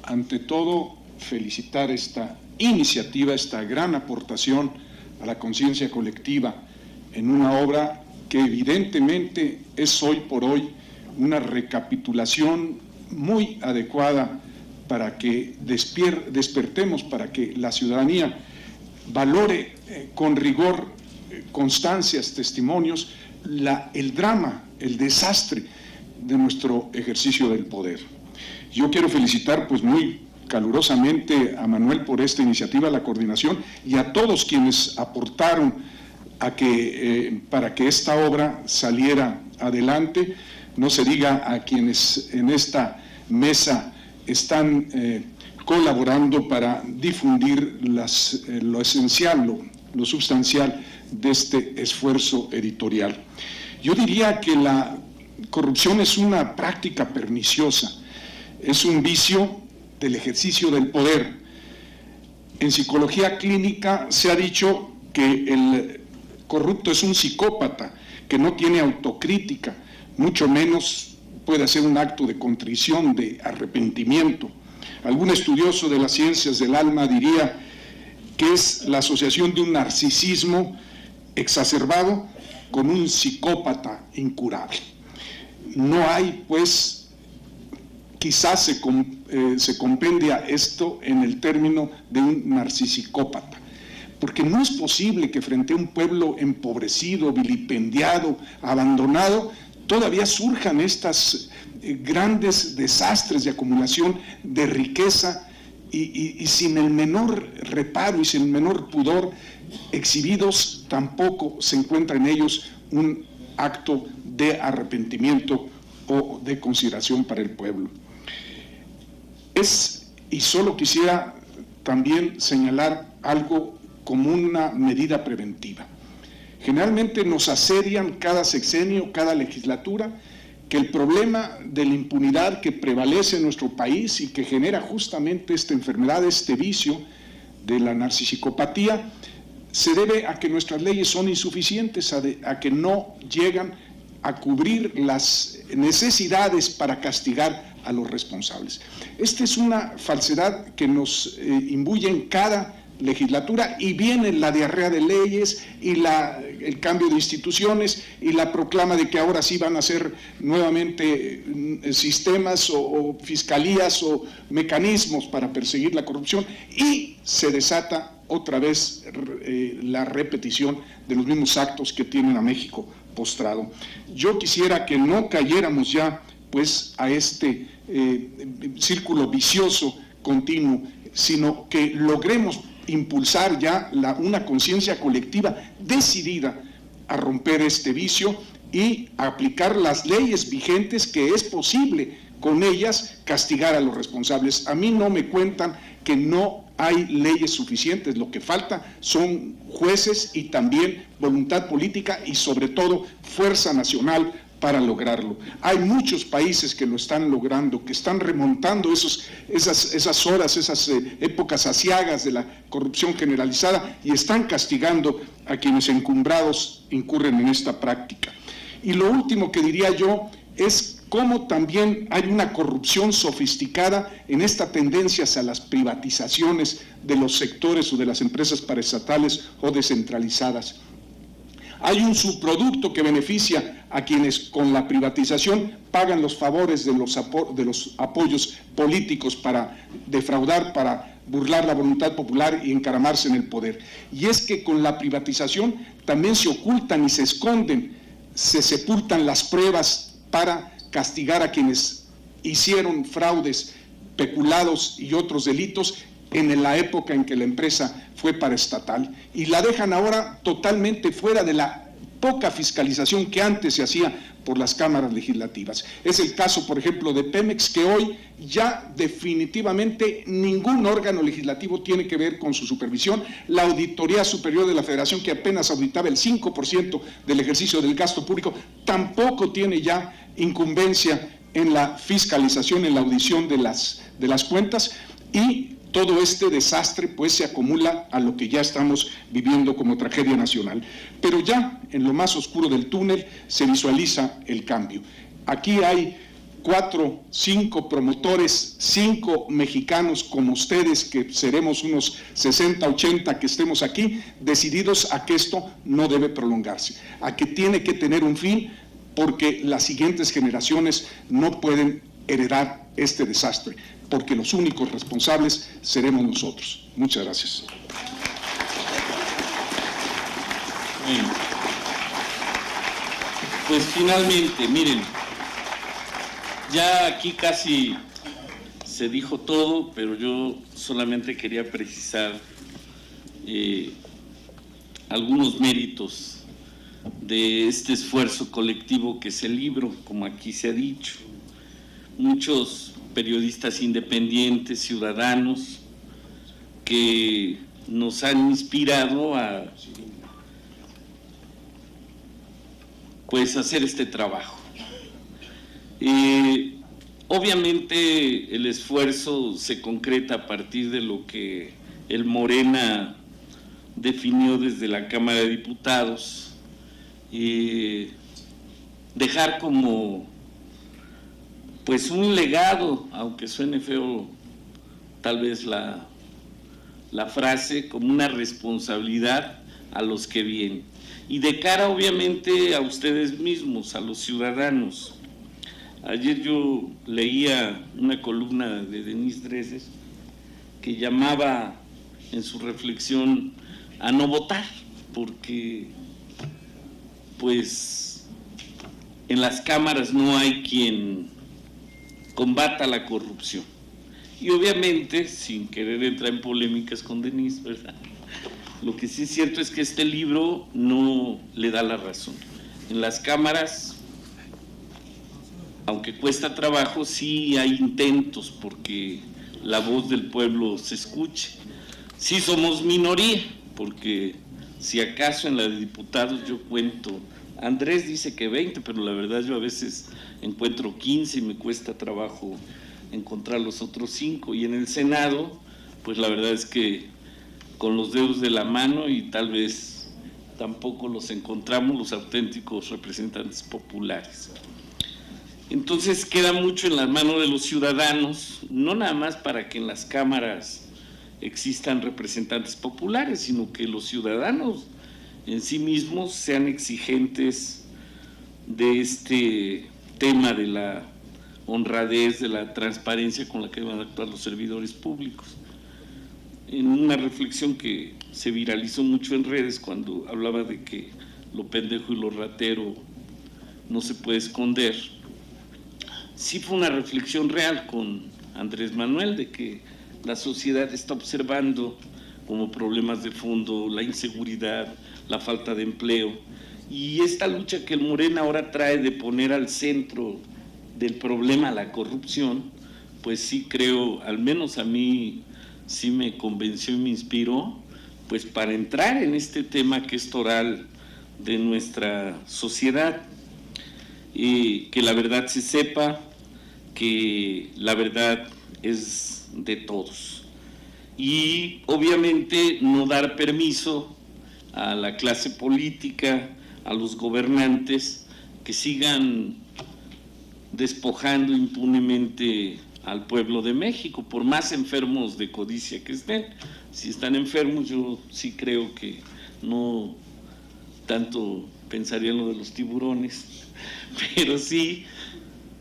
E: Ante todo, felicitar esta iniciativa, esta gran aportación a la conciencia colectiva en una obra que evidentemente es hoy por hoy una recapitulación muy adecuada para que despertemos, para que la ciudadanía valore con rigor constancias, testimonios, el drama, el desastre de nuestro ejercicio del poder. Yo quiero felicitar pues muy calurosamente a Manuel por esta iniciativa, la coordinación, y a todos quienes aportaron para que esta obra saliera adelante. No se diga a quienes en esta mesa están colaborando para difundir lo esencial, lo sustancial de este esfuerzo editorial. Yo diría que la corrupción es una práctica perniciosa, es un vicio del ejercicio del poder. En psicología clínica se ha dicho que el corrupto es un psicópata, que no tiene autocrítica, mucho menos puede hacer un acto de contrición, de arrepentimiento. Algún estudioso de las ciencias del alma diría que es la asociación de un narcisismo exacerbado con un psicópata incurable. No hay, pues, quizás se compendia esto en el término de un narcisicópata, porque no es posible que frente a un pueblo empobrecido, vilipendiado, abandonado, todavía surjan estas grandes desastres de acumulación de riqueza y sin el menor reparo y sin el menor pudor exhibidos, tampoco se encuentra en ellos un acto de arrepentimiento o de consideración para el pueblo. Y solo quisiera también señalar algo como una medida preventiva. Generalmente nos asedian cada sexenio, cada legislatura, que el problema de la impunidad que prevalece en nuestro país y que genera justamente esta enfermedad, este vicio de la narcisicopatía, se debe a que nuestras leyes son insuficientes, a que no llegan a cubrir las necesidades para castigar a los responsables. Esta es una falsedad que nos imbuye en cada legislatura y viene la diarrea de leyes y el cambio de instituciones y la proclama de que ahora sí van a ser nuevamente sistemas o fiscalías o mecanismos para perseguir la corrupción y se desata otra vez la repetición de los mismos actos que tienen a México postrado. Yo quisiera que no cayéramos ya pues a este círculo vicioso continuo, sino que logremos impulsar ya una conciencia colectiva decidida a romper este vicio y a aplicar las leyes vigentes, que es posible con ellas castigar a los responsables. A mí no me cuentan que no hay leyes suficientes, lo que falta son jueces y también voluntad política y sobre todo fuerza nacional para lograrlo. Hay muchos países que lo están logrando, que están remontando esas horas, esas épocas aciagas de la corrupción generalizada y están castigando a quienes encumbrados incurren en esta práctica. Y lo último que diría yo es cómo también hay una corrupción sofisticada en esta tendencia hacia las privatizaciones de los sectores o de las empresas paraestatales o descentralizadas. Hay un subproducto que beneficia a quienes con la privatización pagan los favores de los apoyos políticos para defraudar, para burlar la voluntad popular y encaramarse en el poder. Y es que con la privatización también se ocultan y se esconden, se sepultan las pruebas para castigar a quienes hicieron fraudes, peculados y otros delitos en la época en que la empresa fue paraestatal, y la dejan ahora totalmente fuera de la poca fiscalización que antes se hacía por las cámaras legislativas. Es el caso, por ejemplo, de Pemex, que hoy ya definitivamente ningún órgano legislativo tiene que ver con su supervisión. La Auditoría Superior de la Federación, que apenas auditaba el 5% del ejercicio del gasto público, tampoco tiene ya incumbencia en la fiscalización, en la audición de las cuentas, y todo este desastre pues se acumula a lo que ya estamos viviendo como tragedia nacional. Pero ya en lo más oscuro del túnel se visualiza el cambio. Aquí hay 4, 5 promotores, 5 mexicanos como ustedes, que seremos unos 60, 80 que estemos aquí, decididos a que esto no debe prolongarse, a que tiene que tener un fin, porque las siguientes generaciones no pueden heredar este desastre, porque los únicos responsables seremos nosotros. Muchas gracias.
A: Bien. Pues finalmente, miren, ya aquí casi se dijo todo, pero yo solamente quería precisar algunos méritos de este esfuerzo colectivo que es el libro, como aquí se ha dicho. Muchos periodistas independientes, ciudadanos, que nos han inspirado a pues hacer este trabajo. Obviamente el esfuerzo se concreta a partir de lo que el Morena definió desde la Cámara de Diputados, dejar como pues un legado, aunque suene feo tal vez la frase, como una responsabilidad a los que vienen. Y de cara obviamente a ustedes mismos, a los ciudadanos. Ayer yo leía una columna de Denise Dresser que llamaba en su reflexión a no votar, porque pues en las cámaras no hay quien combata la corrupción. Y obviamente, sin querer entrar en polémicas con Denise, ¿verdad?, lo que sí es cierto es que este libro no le da la razón. En las cámaras, aunque cuesta trabajo, sí hay intentos porque la voz del pueblo se escuche. Sí somos minoría, porque si acaso en la de diputados yo cuento, Andrés dice que 20, pero la verdad yo a veces encuentro 15 y me cuesta trabajo encontrar los otros 5. Y en el Senado, pues la verdad es que con los dedos de la mano, y tal vez tampoco los encontramos los auténticos representantes populares. Entonces queda mucho en las manos de los ciudadanos, no nada más para que en las cámaras existan representantes populares, sino que los ciudadanos en sí mismos sean exigentes de este tema de la honradez, de la transparencia con la que van a actuar los servidores públicos. En una reflexión que se viralizó mucho en redes cuando hablaba de que lo pendejo y lo ratero no se puede esconder, sí fue una reflexión real con Andrés Manuel de que la sociedad está observando como problemas de fondo la inseguridad, la falta de empleo, y esta lucha que el Morena ahora trae de poner al centro del problema la corrupción, pues sí creo, al menos a mí sí me convenció y me inspiró, pues para entrar en este tema que es toral de nuestra sociedad, y que la verdad se sepa, que la verdad es de todos. Y obviamente no dar permiso a la clase política, a los gobernantes, que sigan despojando impunemente al pueblo de México, por más enfermos de codicia que estén. Si están enfermos, yo sí creo que no tanto pensaría en lo de los tiburones, pero sí,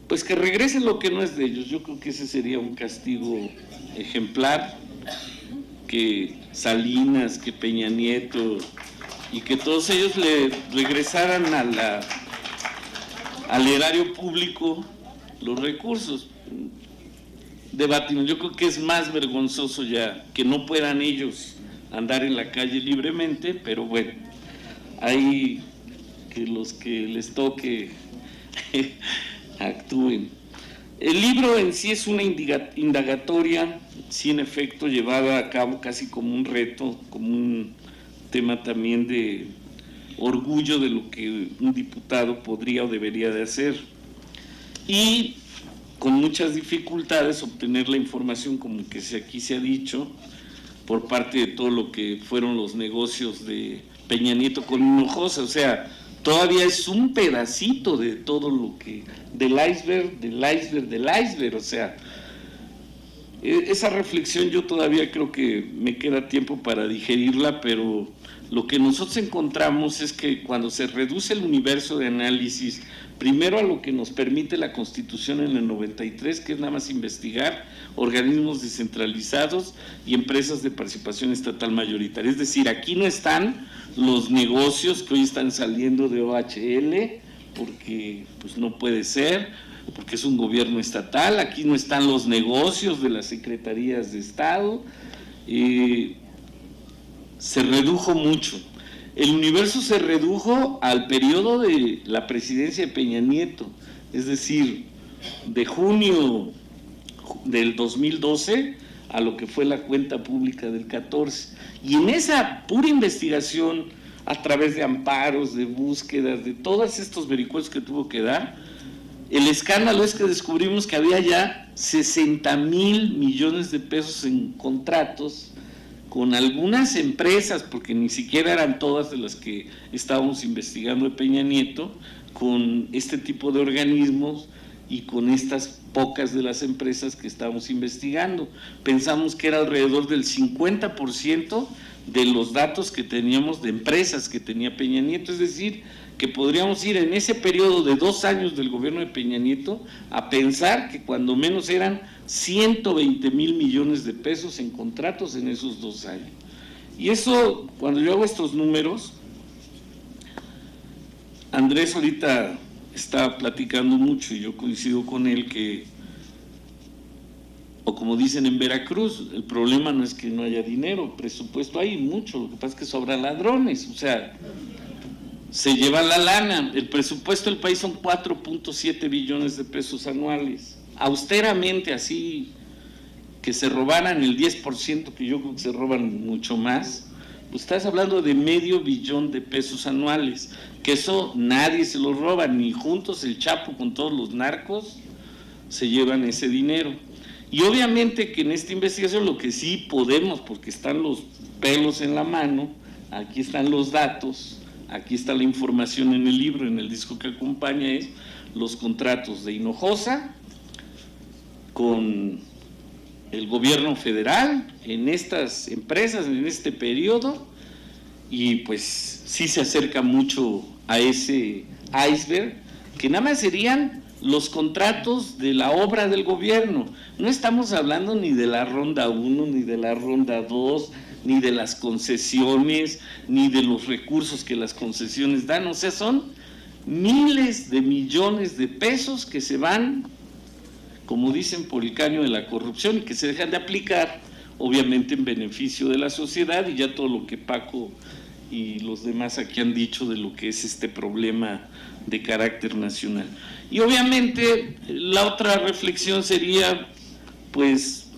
A: pues que regresen lo que no es de ellos. Yo creo que ese sería un castigo ejemplar, que Salinas, que Peña Nieto, y que todos ellos le regresaran al erario público los recursos. Debatimos, yo creo que es más vergonzoso ya que no puedan ellos andar en la calle libremente, pero bueno, hay que los que les toque actúen. El libro en sí es una indagatoria, sí, en efecto, llevada a cabo casi como un reto, como un tema también de orgullo de lo que un diputado podría o debería de hacer. Y con muchas dificultades obtener la información, como que aquí se ha dicho, por parte de todo lo que fueron los negocios de Peña Nieto con Hinojosa. O sea, todavía es un pedacito de todo lo que, del iceberg, o sea, esa reflexión yo todavía creo que me queda tiempo para digerirla, pero lo que nosotros encontramos es que cuando se reduce el universo de análisis, primero a lo que nos permite la Constitución en el 93, que es nada más investigar organismos descentralizados y empresas de participación estatal mayoritaria. Es decir, aquí no están los negocios que hoy están saliendo de OHL, porque pues no puede ser, porque es un gobierno estatal. Aquí no están los negocios de las secretarías de Estado. Se redujo mucho. El universo se redujo al periodo de la presidencia de Peña Nieto, es decir, de junio del 2012 a lo que fue la cuenta pública del 14. Y en esa pura investigación, a través de amparos, de búsquedas, de todos estos vericuetos que tuvo que dar, el escándalo es que descubrimos que había ya 60,000 millones de pesos en contratos con algunas empresas, porque ni siquiera eran todas de las que estábamos investigando de Peña Nieto, con este tipo de organismos y con estas pocas de las empresas que estábamos investigando. Pensamos que era alrededor del 50% de los datos que teníamos de empresas que tenía Peña Nieto, es decir, que podríamos ir en ese periodo de 2 años del gobierno de Peña Nieto a pensar que cuando menos eran 120,000 millones de pesos en contratos en esos 2 años. Y eso, cuando yo hago estos números, Andrés ahorita está platicando mucho y yo coincido con él que, o como dicen en Veracruz, el problema no es que no haya dinero, presupuesto hay mucho, lo que pasa es que sobran ladrones, o sea, se lleva la lana. El presupuesto del país son 4.7 billones de pesos anuales. Austeramente, así, que se robaran el 10%, que yo creo que se roban mucho más, pues estás hablando de $500 millón de pesos anuales, que eso nadie se lo roba, ni juntos el Chapo con todos los narcos se llevan ese dinero. Y obviamente que en esta investigación lo que sí podemos, porque están los pelos en la mano, aquí están los datos, aquí está la información en el libro, en el disco que acompaña, es los contratos de Hinojosa con el gobierno federal en estas empresas, en este periodo, y pues sí se acerca mucho a ese iceberg, que nada más serían los contratos de la obra del gobierno. No estamos hablando ni de la ronda 1, ni de la ronda 2, ni de las concesiones, ni de los recursos que las concesiones dan. O sea, son miles de millones de pesos que se van, como dicen, por el caño de la corrupción, y que se dejan de aplicar, obviamente en beneficio de la sociedad, y ya todo lo que Paco y los demás aquí han dicho de lo que es este problema de carácter nacional. Y obviamente la otra reflexión sería, pues,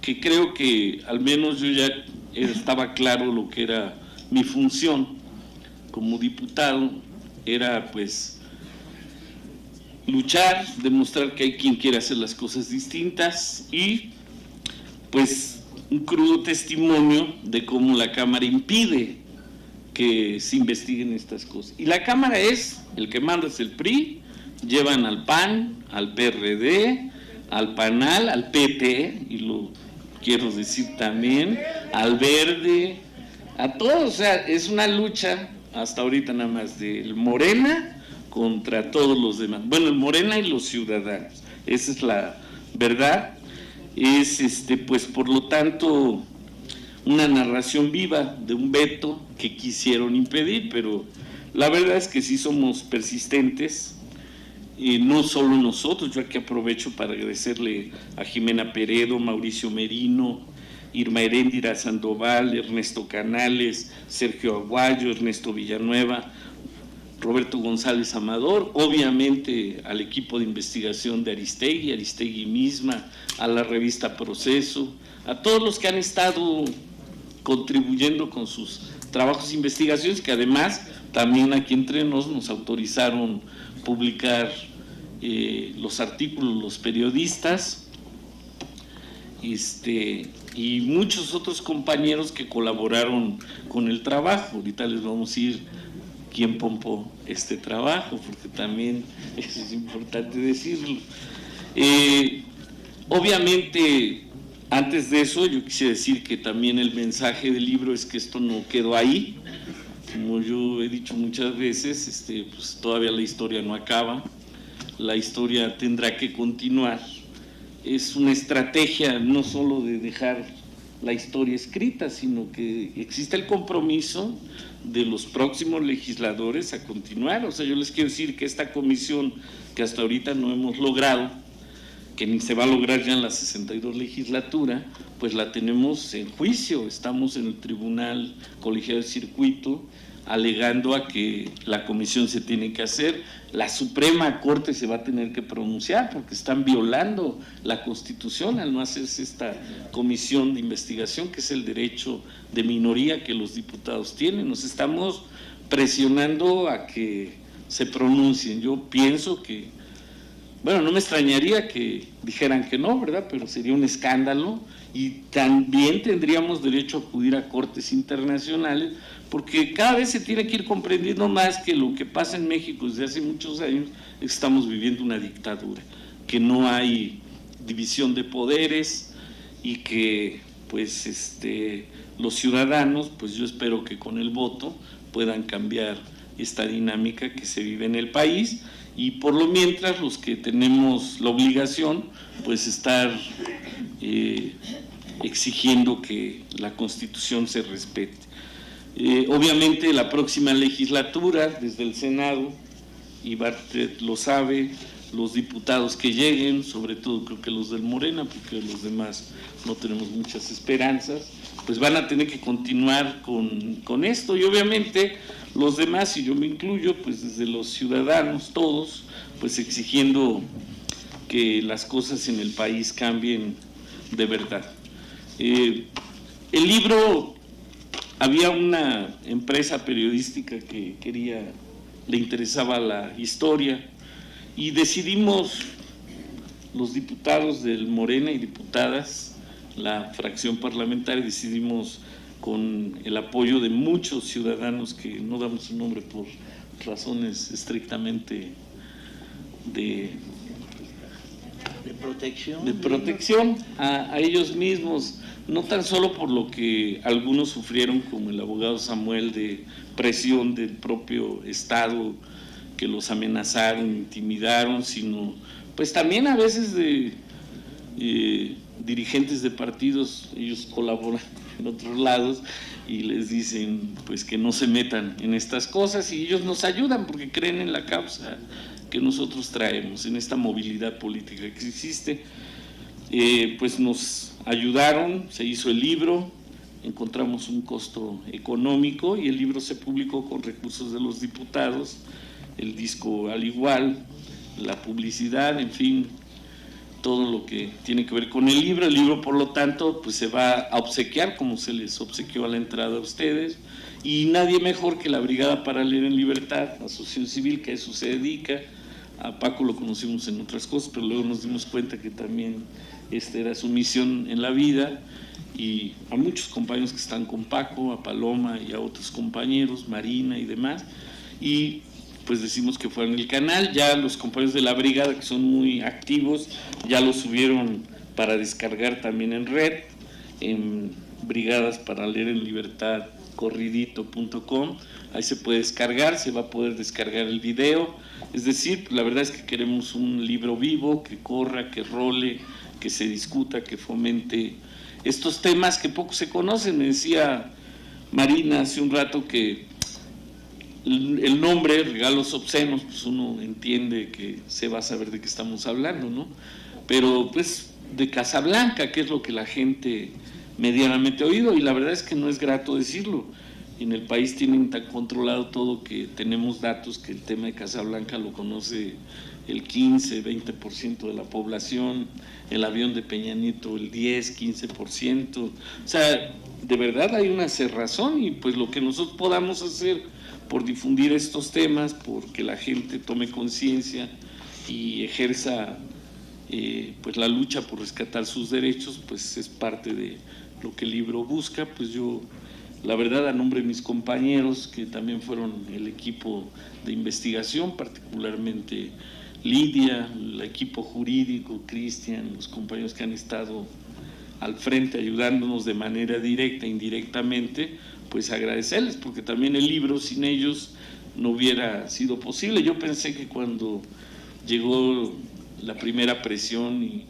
A: que creo que al menos yo ya estaba claro lo que era mi función como diputado, era pues luchar, demostrar que hay quien quiere hacer las cosas distintas y pues un crudo testimonio de cómo la Cámara impide que se investiguen estas cosas. Y la Cámara es, el que manda es el PRI, llevan al PAN, al PRD, al PANAL, al PT, y lo quiero decir también, al Verde, a todos. O sea, es una lucha hasta ahorita nada más del Morena contra todos los demás. Bueno, el Morena y los ciudadanos, esa es la verdad. Es pues por lo tanto una narración viva de un veto que quisieron impedir, pero la verdad es que sí somos persistentes, no solo nosotros. Yo aquí aprovecho para agradecerle a Jimena Peredo, Mauricio Merino, Irma Heréndira Sandoval, Ernesto Canales, Sergio Aguayo, Ernesto Villanueva, Roberto González Amador, obviamente al equipo de investigación de Aristegui misma, a la revista Proceso, a todos los que han estado contribuyendo con sus trabajos e investigaciones, que además también aquí entre nos autorizaron publicar los artículos, los periodistas, y muchos otros compañeros que colaboraron con el trabajo. Ahorita les vamos a ir quién pompó este trabajo, porque también eso es importante decirlo. Obviamente, antes de eso, yo quise decir que también el mensaje del libro es que esto no quedó ahí. Como yo he dicho muchas veces, pues todavía la historia no acaba, la historia tendrá que continuar. Es una estrategia no solo de dejar la historia escrita, sino que existe el compromiso de los próximos legisladores a continuar. O sea, yo les quiero decir que esta comisión que hasta ahorita no hemos logrado, que ni se va a lograr ya en la 62 legislatura, pues la tenemos en juicio. Estamos en el Tribunal Colegiado de Circuito alegando a que la comisión se tiene que hacer. La Suprema Corte se va a tener que pronunciar porque están violando la Constitución al no hacerse esta comisión de investigación, que es el derecho de minoría que los diputados tienen. Nos estamos presionando a que se pronuncien. Yo pienso que, bueno, no me extrañaría que dijeran que no, ¿verdad? Pero sería un escándalo, y también tendríamos derecho a acudir a cortes internacionales, porque cada vez se tiene que ir comprendiendo más que lo que pasa en México desde hace muchos años es que estamos viviendo una dictadura, que no hay división de poderes y que pues los ciudadanos, pues yo espero que con el voto puedan cambiar esta dinámica que se vive en el país, y por lo mientras los que tenemos la obligación pues estar exigiendo que la Constitución se respete. Obviamente la próxima legislatura, desde el Senado, y Bartlett lo sabe, los diputados que lleguen, sobre todo creo que los del Morena, porque los demás no tenemos muchas esperanzas, pues van a tener que continuar con esto, y obviamente los demás, y yo me incluyo, pues desde los ciudadanos todos, pues exigiendo que las cosas en el país cambien de verdad. El libro, había una empresa periodística que le interesaba la historia, y decidimos los diputados del Morena y diputadas, la fracción parlamentaria, decidimos con el apoyo de muchos ciudadanos que no damos su nombre por razones estrictamente de protección a ellos mismos, no tan solo por lo que algunos sufrieron, como el abogado Samuel, de presión del propio Estado, que los amenazaron, intimidaron, sino pues también a veces de dirigentes de partidos. Ellos colaboran en otros lados y les dicen pues que no se metan en estas cosas, y ellos nos ayudan porque creen en la causa que nosotros traemos, en esta movilidad política que existe. Pues nos ayudaron, se hizo el libro, encontramos un costo económico y el libro se publicó con recursos de los diputados, el disco al igual, la publicidad, en fin, todo lo que tiene que ver con el libro. El libro, por lo tanto, pues se va a obsequiar como se les obsequió a la entrada a ustedes, y nadie mejor que la Brigada para Leer en Libertad, la asociación civil que a eso se dedica. A Paco lo conocimos en otras cosas, pero luego nos dimos cuenta que también esta era su misión en la vida, y a muchos compañeros que están con Paco, a Paloma y a otros compañeros, Marina y demás, y pues decimos que fueran el canal. Ya los compañeros de la brigada, que son muy activos, ya lo subieron para descargar también en red, en Brigadas para Leer en Libertad, corridito.com, ahí se puede descargar, se va a poder descargar el video. Es decir, la verdad es que queremos un libro vivo, que corra, que role, que se discuta, que fomente estos temas que poco se conocen. Me decía Marina hace un rato que el nombre, regalos obscenos, pues uno entiende que se va a saber de qué estamos hablando, ¿no? Pero pues de Casablanca, que es lo que la gente medianamente ha oído, y la verdad es que no es grato decirlo. En el país tienen tan controlado todo que tenemos datos que el tema de Casablanca lo conoce el 15, 20% de la población, el avión de Peña Nieto el 10, 15%. O sea, de verdad hay una cerrazón, y pues lo que nosotros podamos hacer por difundir estos temas, porque la gente tome conciencia y ejerza pues la lucha por rescatar sus derechos, pues es parte de lo que el libro busca. Pues yo, la verdad, a nombre de mis compañeros, que también fueron el equipo de investigación, particularmente Lidia, el equipo jurídico, Cristian, los compañeros que han estado al frente ayudándonos de manera directa e indirectamente, pues agradecerles, porque también el libro sin ellos no hubiera sido posible. Yo pensé que cuando llegó la primera presión y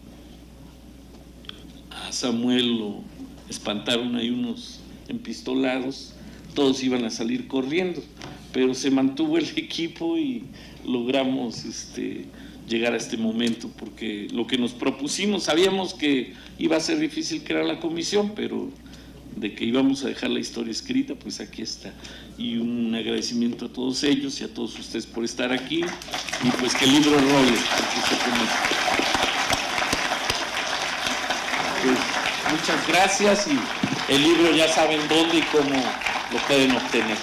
A: a Samuel lo espantaron ahí unos empistolados, todos iban a salir corriendo, pero se mantuvo el equipo y logramos llegar a este momento, porque lo que nos propusimos, sabíamos que iba a ser difícil crear la comisión, pero de que íbamos a dejar la historia escrita, pues aquí está. Y un agradecimiento a todos ellos y a todos ustedes por estar aquí, y pues que el libro role. Pues, muchas gracias, y el libro ya saben dónde y cómo lo pueden obtener.